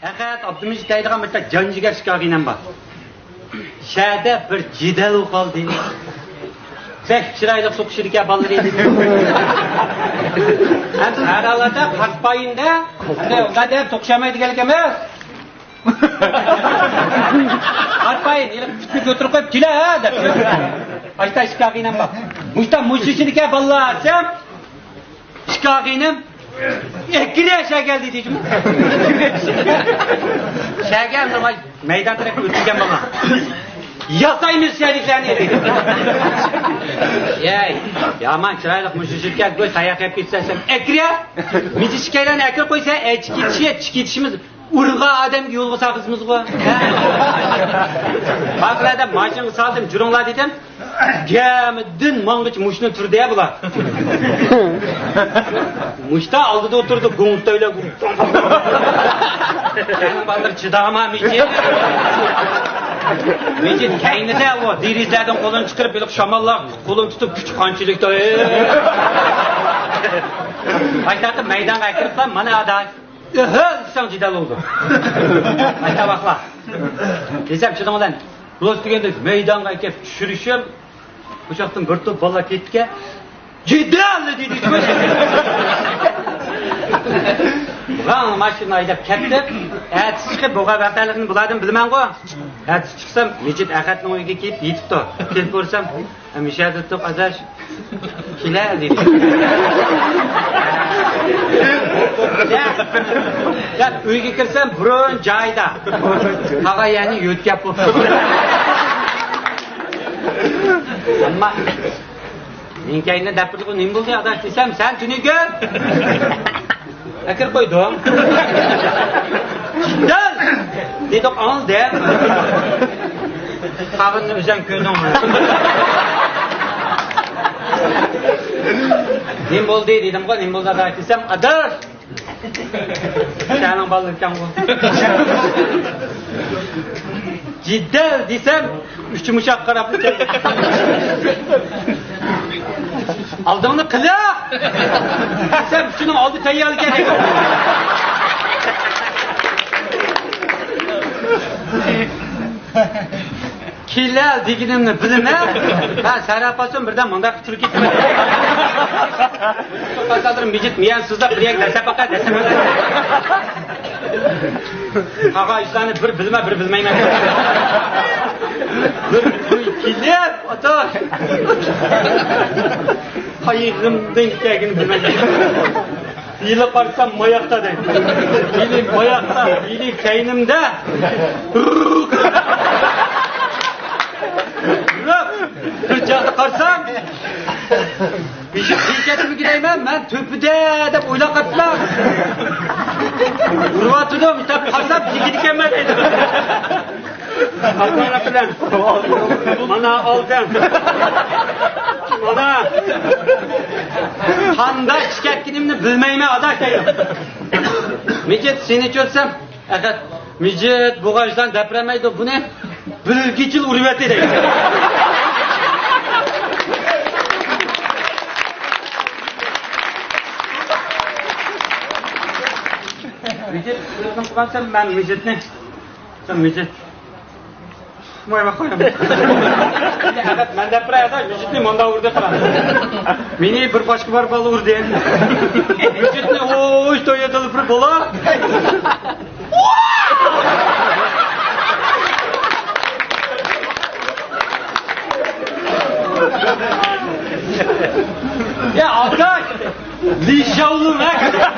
Fakat Abdülmecit deydiğen mesela canciger şikayetinden bak. Şehirde bir cidel oldu. Pek çıraylık sokuşurken balları yedim. Hem aralarda kalkmayında, o kadar sokuşamaydı gelip emez. Kalkmayın, ilip götürüp koyup gile ha der. Açta şikayetinden bak. Muşta muşuşurken balları açsam, şikayetinden ekliye şey geldi diyeceğim. Şey geldi ama meydan tarafı ötürken bana. Yataymış şeyliklerini yedik. Ya aman çıraylık müşüşürken göz ayak hep gitsensem ekriye. Bizi şikayeten ekri koysa çikitişimiz urga adam yolgu sakızımız bu. Bakırada maşını saldım cürünla dedim. Dün mangıç muşunu türde ya bular. Muşta aldıda oturdu gumutta öyle gumutta. Senin balır çıdağıma Mecid kendine o dirizlerden kolunu çıkarıp böyle şamallar kolunu tutup küçük hançılıkta. Aytadı meydan kaykırıp lan bana aday. Sen cidal oldu. Ayta bakla. Desem çıdım olan. Roz degende meydan kaykırıp düşürüşüm. Uçaktın bir top balla ketke. Cidal dedi. Buğan maşını aydap kettim. Ertesi çıkıp buğa vaxtalıqını buladım bilmem qoy. Ertesi çıksam Mecid Ahadning uyiga kelib yetibdi. Kelib ko'rsam, "Misha tutib adash kelar" dedi. Ya uyga kirsam biron joyda. Qag'ayani yo'tkab bo'ldi. Ammo men kayinda dapirlik nima bo'ldi adash desam, "Sen tuniga akir qo'ydim. Cidal! Dedik aldı. Qavunni o'zim ko'rdim. Nim bo'ldi dedim qo'y, nim bo'ldi desam, "Adar!" Sening ballikkan bu. Cidal desam, uch mushaq qarab turdi. Aldığını kıla! Sen şunu aldı tayyalı gerek. Kilal deginimni bilme. Ha sarapasın birden manda türk etme. Kasadırım Mecid miyan sızlap bir yak dese fakat dese. Kağa işlerini bir bilme bir bilmeyme. Kilal ata. Hayırımdan hikayeni bilmem. Yılı baksam mayakta değil. Yılı mayakta, yılı kaynımda. Kırcağda karsam. Şirketimi gideyim ben tüpüde de oyla katla. Urvatıdım, işte karsam gidip gelmez dedim. Almana filan. Bana alacağım. Bana. Handa şikayetkinimni bilmeyme adak deyim. Mecid seni çözsem. Evet. Mecid bu ağaçtan depremeydi. Bu ne? Bilgiçil urveti deyim. Mecid, ben Mecid ne? Sen Mecid. Moy bakayım. Evet, ben de buraya da Mecid manda vurdu falan. Meni bir başka var balı vurdu. Mecid ne? Oo, işte yatalı bir bola. Ya arkadaş, lişavlu ne kadar?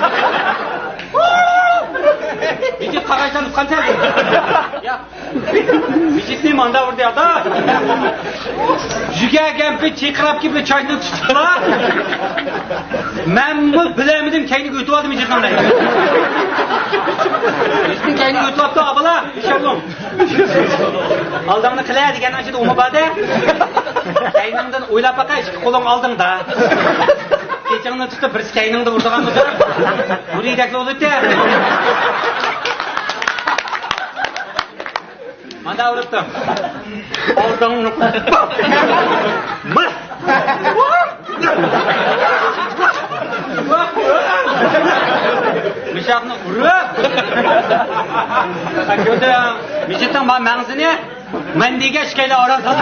Mecid qaraysan qancha ya Mecid manda vurdi ata jugaganpi cheqirab kelib choyni tutdilar men bu bilamidim kayniga o'tib oldim Mecid qanday Mecid kayniga o'tib olibdi abala inshaalloh oldimni qilay degan achida umabada kayningdan o'ylab baqa ikki qo'ling oldingda kechingni tutib bir kayningni urdiganmi bu yedakli bo'libdi Manda uribdi. Oldingni Mishaqni urib Gördü, mijitin mağzını mendiga şkeyle arasında.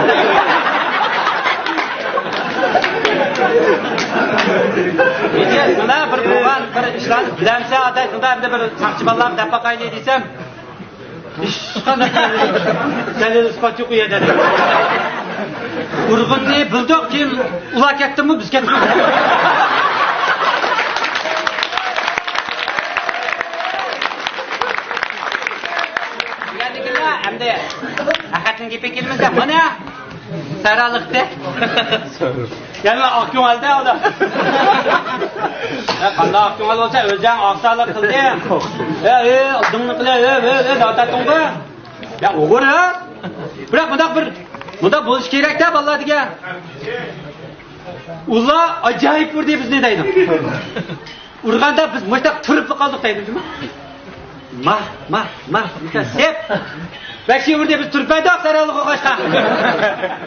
Mijit, buna bir boğan, bir işlan, bilemse atay, bunda bir sakçıballar dapa kaylı desem, işkanı seni ispat yok uyede. Urgun ne bildik ki ulak etti mi biz kettik. Hem de hakikaten gibi kelimesi mana saralıktı. Yani akyonalda o da. Ya kanda akyonal olsa özcan aksalık kıldı. Dımını kılıyor, dağıta tongu. Ya oğur ya. Bırak bunda buluş gerek de vallahi diye. Ula acayip vur diye biz ne deydim. Urganda biz müştak tırıplı kaldık deydim değil mi? Hep. Belki burada biz Türkmen'de aksaralık o kaçta.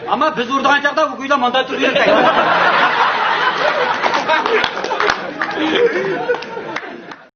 Ama biz vurduğun çakta bu kuyuda mandat duruyoruz.